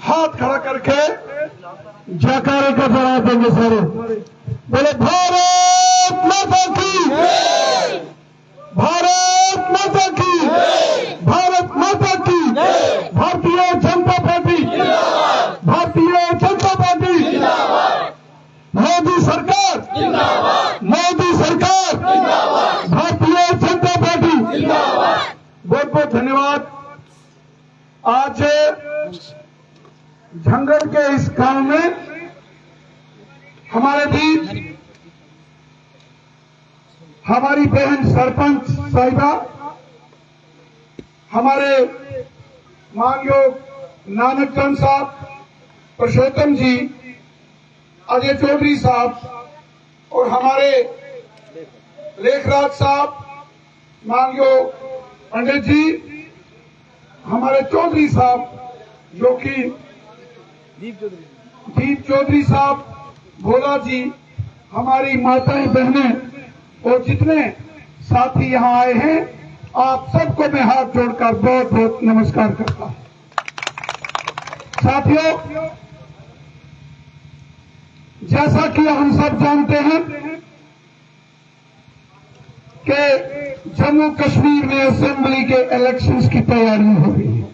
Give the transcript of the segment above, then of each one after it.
हाथ खड़ा करके जयकारे का जवाब देंगे सारे। बोले भारत माता की, भारत माता की, भारत माता की, भारतीय जनता पार्टी, भारतीय जनता पार्टी, मोदी सरकार, मोदी सरकार, भारतीय जनता पार्टी। बहुत बहुत धन्यवाद। आज झंगड़ के इस गांव में हमारे भी हमारी बहन सरपंच साहिबा, हमारे मानयोग नानकचंद साहब, पुरुषोत्तम जी, अजय चौधरी साहब और हमारे लेखराज साहब, मानयोग पंडित जी, हमारे चौधरी साहब जो कि दीप चौधरी साहब, भोला जी, हमारी माताएं बहनें और जितने साथी यहाँ आए हैं, आप सबको मैं हाथ जोड़कर बहुत बहुत नमस्कार करता हूं। साथियों, जैसा कि हम सब जानते हैं कि जम्मू कश्मीर में असेंबली के इलेक्शंस की तैयारी हो रही है।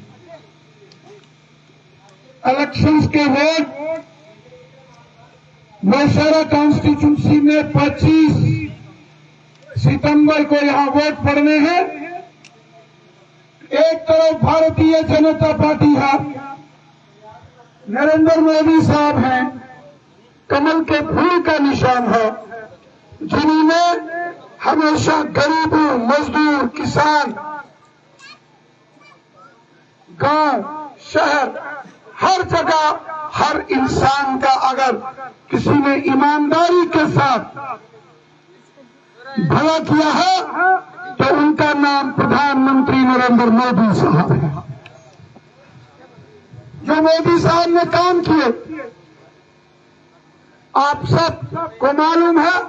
इलेक्शंस के वोट नौशहरा कॉन्स्टिट्यूंसी में 25 सितंबर को यहां वोट पड़ने हैं। एक तरफ भारतीय जनता पार्टी है, नरेंद्र मोदी साहब हैं, कमल के फूल का निशान है, जिन्होंने हमेशा गरीबों, मजदूर, किसान, गांव, शहर, हर जगह हर इंसान का अगर किसी ने ईमानदारी के साथ भला किया है तो उनका नाम प्रधानमंत्री नरेंद्र मोदी साहब है। जो मोदी साहब ने काम किए, आप सब को मालूम है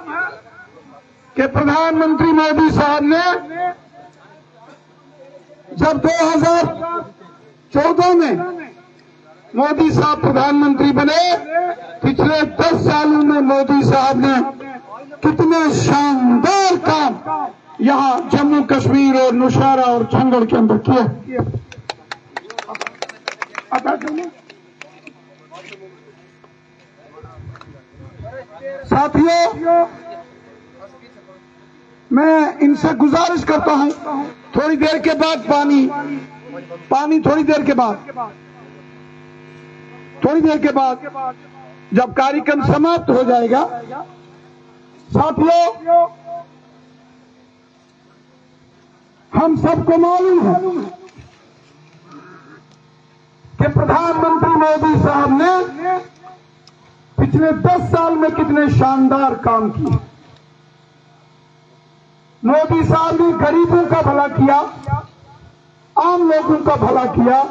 कि प्रधानमंत्री मोदी साहब ने जब 2014 में मोदी साहब प्रधानमंत्री बने, पिछले 10 सालों में मोदी साहब ने कितने शानदार काम यहाँ जम्मू कश्मीर और नौशहरा और झंगड़ के अंदर किए। साथियों, मैं इनसे गुजारिश करता हूं, थोड़ी देर के बाद पानी थोड़ी देर के बाद जब कार्यक्रम समाप्त हो जाएगा, साथियों हम सबको मालूम है कि प्रधानमंत्री मोदी साहब ने पिछले 10 साल में कितने शानदार काम किए। मोदी साहब ने गरीबों का भला किया, आम लोगों का भला किया,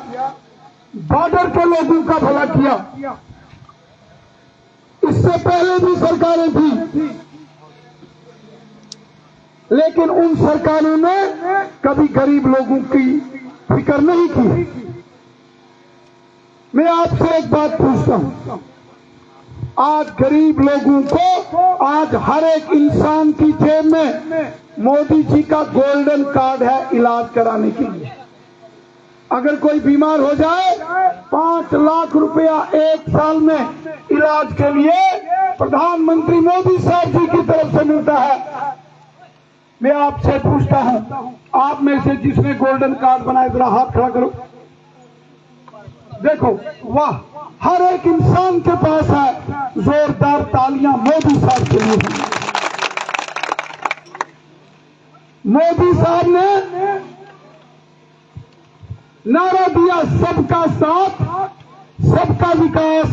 बॉर्डर के लोगों का भला किया। इससे पहले भी सरकारें थी, लेकिन उन सरकारों ने कभी गरीब लोगों की फिक्र नहीं की। मैं आपसे एक बात पूछता हूं, आज गरीब लोगों को, आज हर एक इंसान की जेब में मोदी जी का गोल्डन कार्ड है इलाज कराने के लिए। अगर कोई बीमार हो जाए, 5 लाख रुपया एक साल में इलाज के लिए प्रधानमंत्री मोदी साहब जी की तरफ से मिलता है। मैं आपसे पूछता हूं, आप में से जिसने गोल्डन कार्ड बनाया, जरा हाथ खड़ा करो। देखो, वाह, हर एक इंसान के पास है। जोरदार तालियां मोदी साहब के लिए। मोदी साहब ने नारा दिया, सबका साथ, सबका विकास,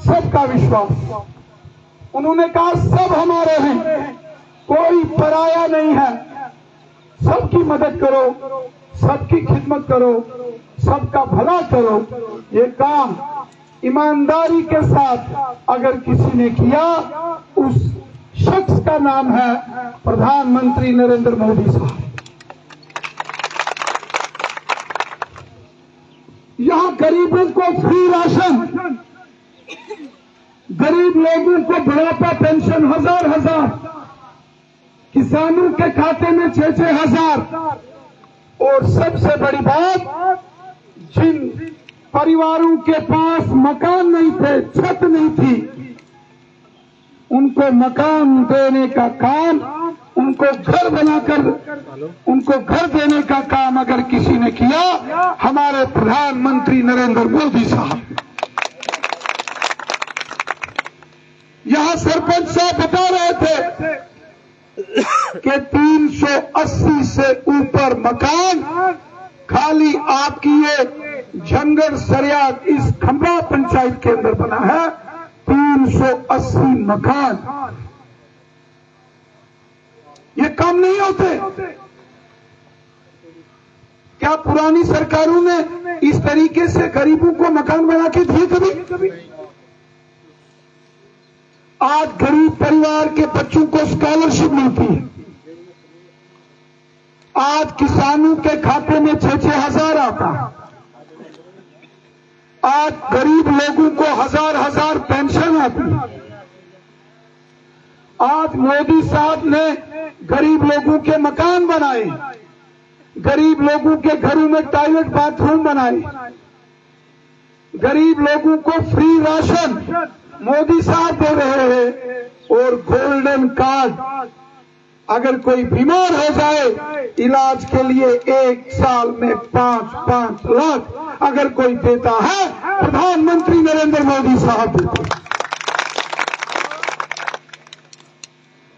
सबका विश्वास। उन्होंने कहा सब हमारे हैं, कोई पराया नहीं है, सबकी मदद करो, सबकी खिदमत करो, सबका भला करो। ये काम ईमानदारी के साथ अगर किसी ने किया, उस शख्स का नाम है प्रधानमंत्री नरेंद्र मोदी साहब। यहाँ गरीबों को फ्री राशन लोगों को बुढ़ापा पेंशन 1000 किसानों के खाते में 6,000 और सबसे बड़ी बात, जिन परिवारों के पास मकान नहीं थे, छत नहीं थी, उनको मकान देने का काम, उनको घर बनाकर उनको घर देने का काम अगर किसी ने किया, हमारे प्रधानमंत्री नरेंद्र मोदी साहब। यहां सरपंच साहब बता रहे थे कि 380 से ऊपर मकान खाली आपकी ये झंगर सरिया इस खंबा पंचायत के अंदर बना है। 380 मकान, ये काम नहीं होते। क्या पुरानी सरकारों ने इस तरीके से गरीबों को मकान बना के दिए कभी? आज गरीब परिवार के बच्चों को स्कॉलरशिप मिलती है। आज किसानों के खाते में 6,000 आता है। आज गरीब लोगों को 1000 पेंशन आती है। आज मोदी साहब ने गरीब लोगों के मकान बनाए, गरीब लोगों के घरों में टॉयलेट बाथरूम बनाए, गरीब लोगों को फ्री राशन मोदी साहब दे रहे हैं और गोल्डन कार्ड, अगर कोई बीमार हो जाए इलाज के लिए 1 साल में 5-5 लाख अगर कोई देता है, प्रधानमंत्री नरेंद्र मोदी साहब देते हैं।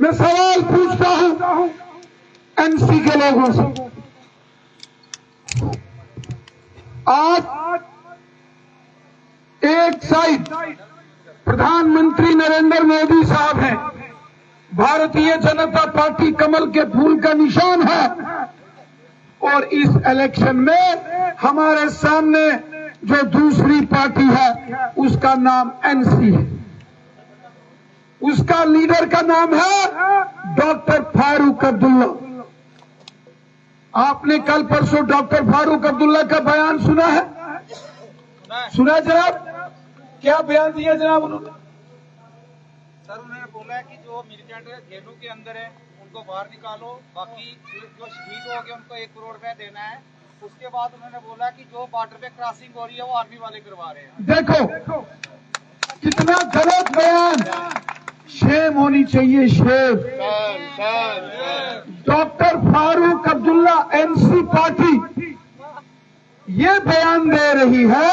मैं सवाल पूछता हूं एनसी के लोगों से, आज एक साइड प्रधानमंत्री नरेंद्र मोदी साहब हैं, भारतीय जनता पार्टी कमल के फूल का निशान है, और इस इलेक्शन में हमारे सामने जो दूसरी पार्टी है उसका नाम एनसी है, उसका लीडर का नाम है डॉक्टर फारूक अब्दुल्ला। आपने कल परसों डॉक्टर फारूक अब्दुल्ला का बयान सुना है? सुना जनाब? क्या बयान दिया जनाब उन्होंने? सर उन्होंने बोला है कि जो मिलिटेंट जेलों के अंदर है उनको बाहर निकालो, बाकी जो शहीद हो गए उनको 1 करोड़ रुपए देना है। उसके बाद उन्होंने बोला कि जो बॉर्डर पे क्रॉसिंग हो रही है वो आर्मी वाले करवा रहे हैं। देखो कितना गलत बयान, शेम होनी चाहिए, shame. Doctor Farooq Abdullah NC party ये बयान दे रही है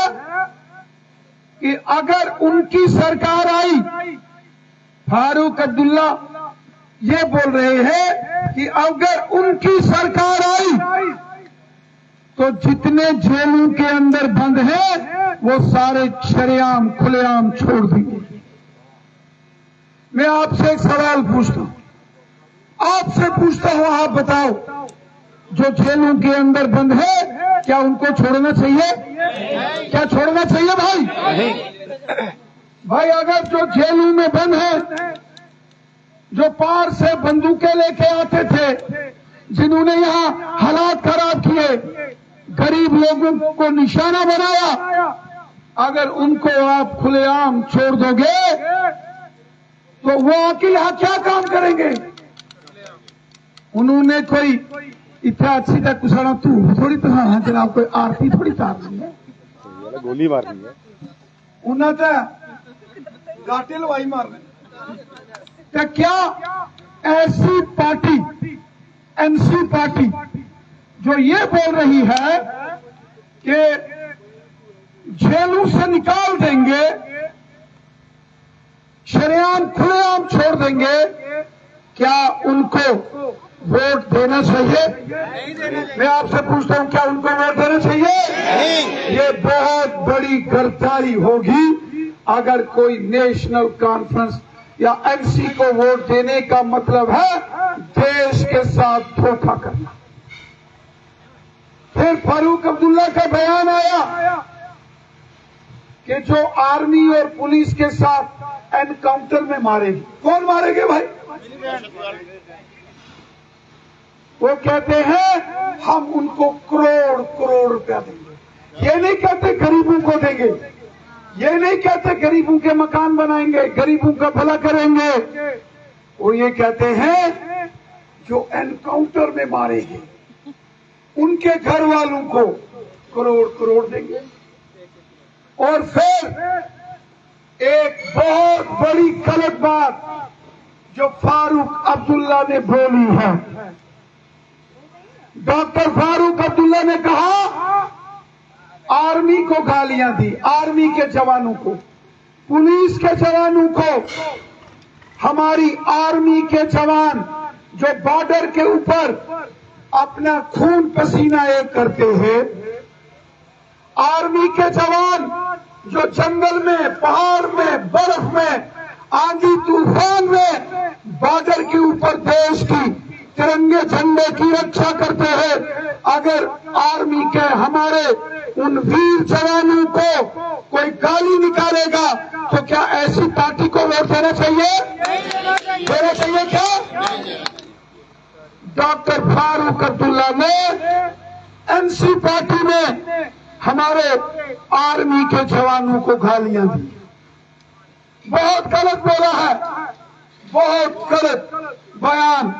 कि अगर उनकी सरकार आई, फारूक अब्दुल्ला ये बोल रहे हैं कि अगर उनकी सरकार आई तो जितने जेलों के अंदर बंद हैं वो सारे शरेआम खुलेआम छोड़ देंगे। मैं आपसे एक सवाल पूछता हूं, आपसे पूछता हूं, आप बताओ, जो जेलों के अंदर बंद है क्या उनको छोड़ना चाहिए? क्या छोड़ना चाहिए भाई? भाई अगर जो जेलों में बंद है, जो पार से बंदूकें लेके आते थे, जिन्होंने यहां हालात खराब किए, गरीब लोगों को निशाना बनाया, अगर उनको आप खुलेआम छोड़ दोगे तो वो आके यहां क्या काम करेंगे? उन्होंने कोई इतना अच्छी तक कुछ तू थोड़ी तरह जनाब कोई आरती थोड़ी तारनी है, गोली मारनी है, उन्हें तो गाटे लवाई मारने। तो क्या ऐसी पार्टी एनसी पार्टी जो ये बोल रही है कि जेलों से निकाल देंगे, शरेआम खुलेआम छोड़ देंगे, क्या उनको वोट देना चाहिए? मैं आपसे पूछता हूं, क्या उनको वोट देना चाहिए? ये बहुत बड़ी गद्दारी होगी अगर कोई नेशनल कॉन्फ्रेंस या एनसी को वोट देने का मतलब है देश के साथ धोखा करना। फिर फारूक अब्दुल्ला का बयान आया कि जो आर्मी और पुलिस के साथ एनकाउंटर में मारेगी, कौन मारेंगे भाई? वो कहते हैं हम उनको करोड़ करोड़ रुपया देंगे। ये नहीं कहते गरीबों को देंगे, ये नहीं कहते गरीबों के मकान बनाएंगे, गरीबों का भला करेंगे। वो ये कहते हैं जो एनकाउंटर में मारेंगे उनके घर वालों को करोड़ करोड़ देंगे। और फिर एक बहुत बड़ी गलत बात जो फारूक अब्दुल्ला ने बोली है, डॉक्टर फारूक अब्दुल्ला ने कहा आर्मी को गालियां दी, आर्मी के जवानों को, पुलिस के जवानों को। हमारी आर्मी के जवान जो बॉर्डर के ऊपर अपना खून पसीना एक करते हैं, आर्मी के जवान जो जंगल में, पहाड़ में, बर्फ में, आंधी तूफान में बॉर्डर के ऊपर देश की तिरंगे झंडे की रक्षा करते हैं, अगर आर्मी के हमारे उन वीर जवानों को कोई गाली निकालेगा तो क्या ऐसी पार्टी को वोट देना चाहिए? देना चाहिए क्या? डॉक्टर फारूक अब्दुल्ला ने एनसी पार्टी में हमारे आर्मी के जवानों को गालियां दी। बहुत गलत बोला है, बहुत गलत बयान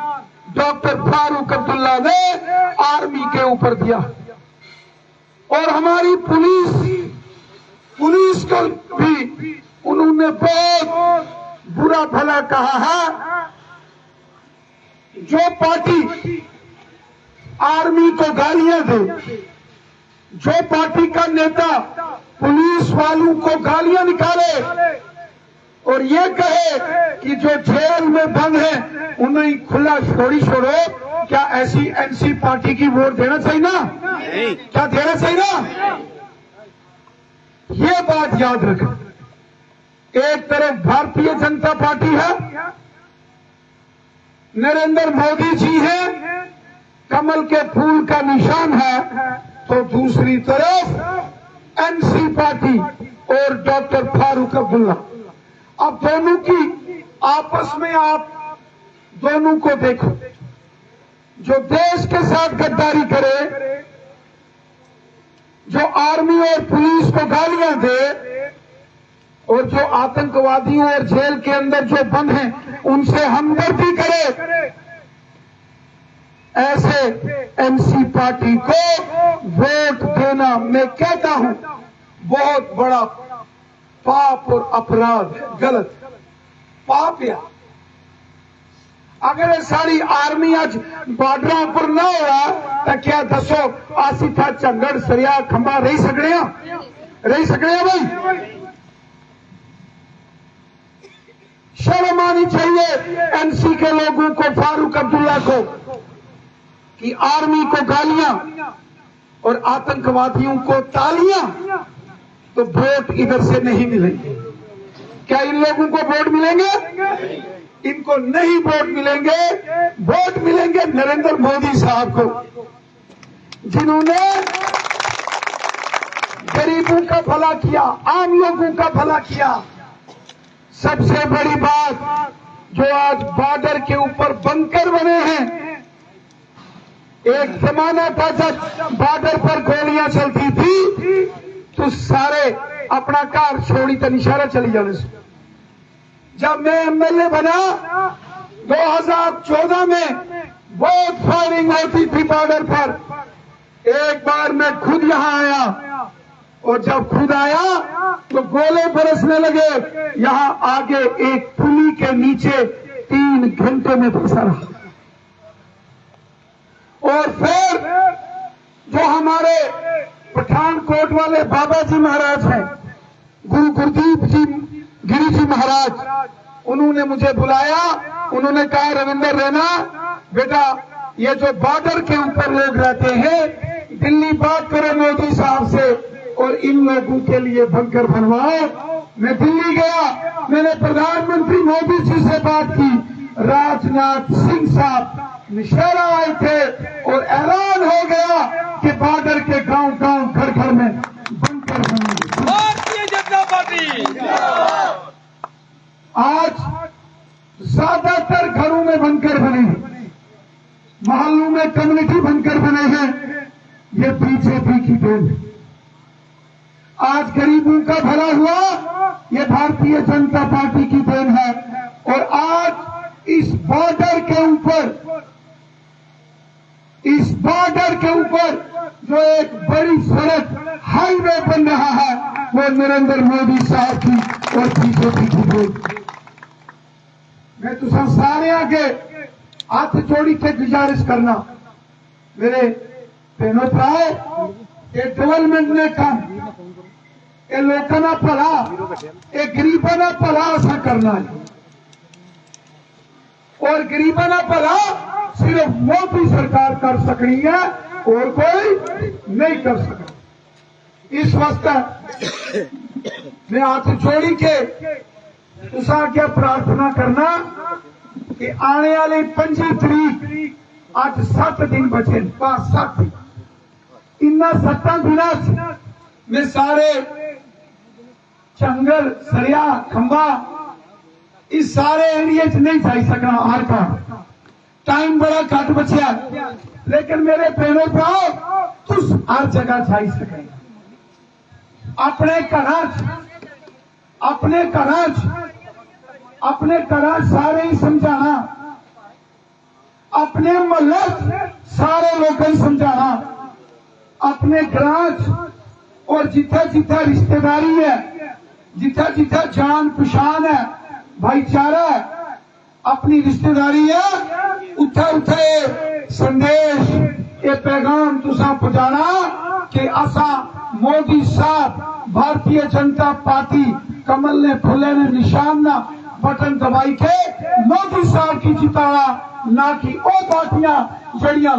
डॉक्टर फारूक अब्दुल्ला ने आर्मी के ऊपर दिया। और हमारी पुलिस को भी उन्होंने बहुत बुरा भला कहा है। जो पार्टी आर्मी को गालियां दे, जो पार्टी का नेता पुलिस वालों को गालियां निकाले और ये कहे कि जो जेल में बंद है उन्हें खुला छोड़ो, क्या ऐसी एनसी पार्टी की वोट देना चाहिए ना? क्या देना चाहिए ना? ये बात याद रखें। एक तरफ भारतीय जनता पार्टी है, नरेंद्र मोदी जी है, कमल के फूल का निशान है, तो दूसरी तरफ एनसी पार्टी और डॉक्टर फारूक अब्दुल्ला। अब दोनों की आपस में आप दोनों को देखो, जो देश के साथ गद्दारी करे, जो आर्मी और पुलिस को गालियां दे, और जो आतंकवादियों और जेल के अंदर जो बंद हैं उनसे हमदर्दी करे, ऐसे एनसी पार्टी को वोट देना मैं कहता हूं बहुत बड़ा पाप और अपराध है, गलत पाप। या अगर ये सारी आर्मी आज बॉर्डर पर ना हुआ तो क्या दसो आसी था झंगड़ सरिया खंबा रही सकड़िया भाई? शर्म आनी चाहिए एनसी के लोगों को, फारूक अब्दुल्ला को, कि आर्मी को गालियां और आतंकवादियों को तालियां, तो वोट इधर से नहीं मिलेंगे। क्या इन लोगों को वोट मिलेंगे? इनको नहीं वोट मिलेंगे। वोट मिलेंगे नरेंद्र मोदी साहब को, जिन्होंने गरीबों का भला किया, आम लोगों का भला किया। सबसे बड़ी बात, जो आज बॉर्डर के ऊपर बंकर बने हैं। एक जमाना था जब बॉर्डर पर गोलियां चलती थी तो सारे अपना कार छोड़ी तो निशारा चली जाने से। जब मैं एमएलए बना 2014 में बहुत फायरिंग होती थी बॉर्डर पर। एक बार मैं खुद यहां आया और जब खुद आया तो गोले बरसने लगे। यहां आगे एक पुली के नीचे 3 घंटे में फंसा रहा। और फिर जो हमारे पठानकोट वाले बाबा जी महाराज हैं, गुरु गुरदीप जी गिरी जी महाराज, उन्होंने मुझे बुलाया। उन्होंने कहा रविंद्र रैना बेटा, ये जो बॉर्डर के ऊपर लोग रहते हैं, दिल्ली बात करो मोदी साहब से और इन लोगों के लिए बंकर बनवाओ। मैं दिल्ली गया, मैंने प्रधानमंत्री मोदी जी से बात की। राजनाथ सिंह साहब निशारा आए थे और ऐलान हो गया कि बॉर्डर के गांव-गांव, घर-घर में बंकर बनेंगे। भारतीय जनता पार्टी आज ज्यादातर घरों में बंकर बने हैं, मोहल्लों में कम्युनिटी बंकर बने हैं। ये बीजेपी की देन है। आज गरीबों का भला हुआ जनता पार्टी की देन है। और आज इस बॉर्डर के ऊपर जो एक बड़ी सड़क हाईवे बन रहा है वो नरेंद्र मोदी साहब की और बीजेपी की देन। मैं तुसा सारे आगे हाथ जोड़ी के गुजारिश करना मेरे बहनों भराओ, ये डेवलपमेंट ने काम ये लोगों का भला ये गरीबों का भला असा करना है। और गरीबों का भला सिर्फ मोदी सरकार कर सकनी है और कोई नहीं कर सकता। इस वास्ते मैं हाथ जोड़ी के तुसा क्या प्रार्थना करना कि आने वाली 25 तरीक आज 7 दिन बचे 5-7 दिन इन 7 दिनों में सारे जंगल सरिया खंबा इस सारे एरिया च नहीं जा सकना। हर का टाइम बड़ा घट बचा लेकिन मेरे बहनों भराओ तुस हर जगह जा सके। अपने घर सारे ही समझाना, अपने महल्ले सारे लोगों को समझाना, अपने घर और जिथे जिथे रिश्तेदारी है जिथे जिथे जान पछान है भाईचारा है अपनी रिश्तेदारी है उठे उठे संदेश ये पैगाम तुसा पहुंचाना कि असा मोदी साहब भारतीय जनता पार्टी कमल ने फुले ने निशान ना बटन दबाई के मोदी साहब की जिताना ना कि ओ पार्टियां जड़ियां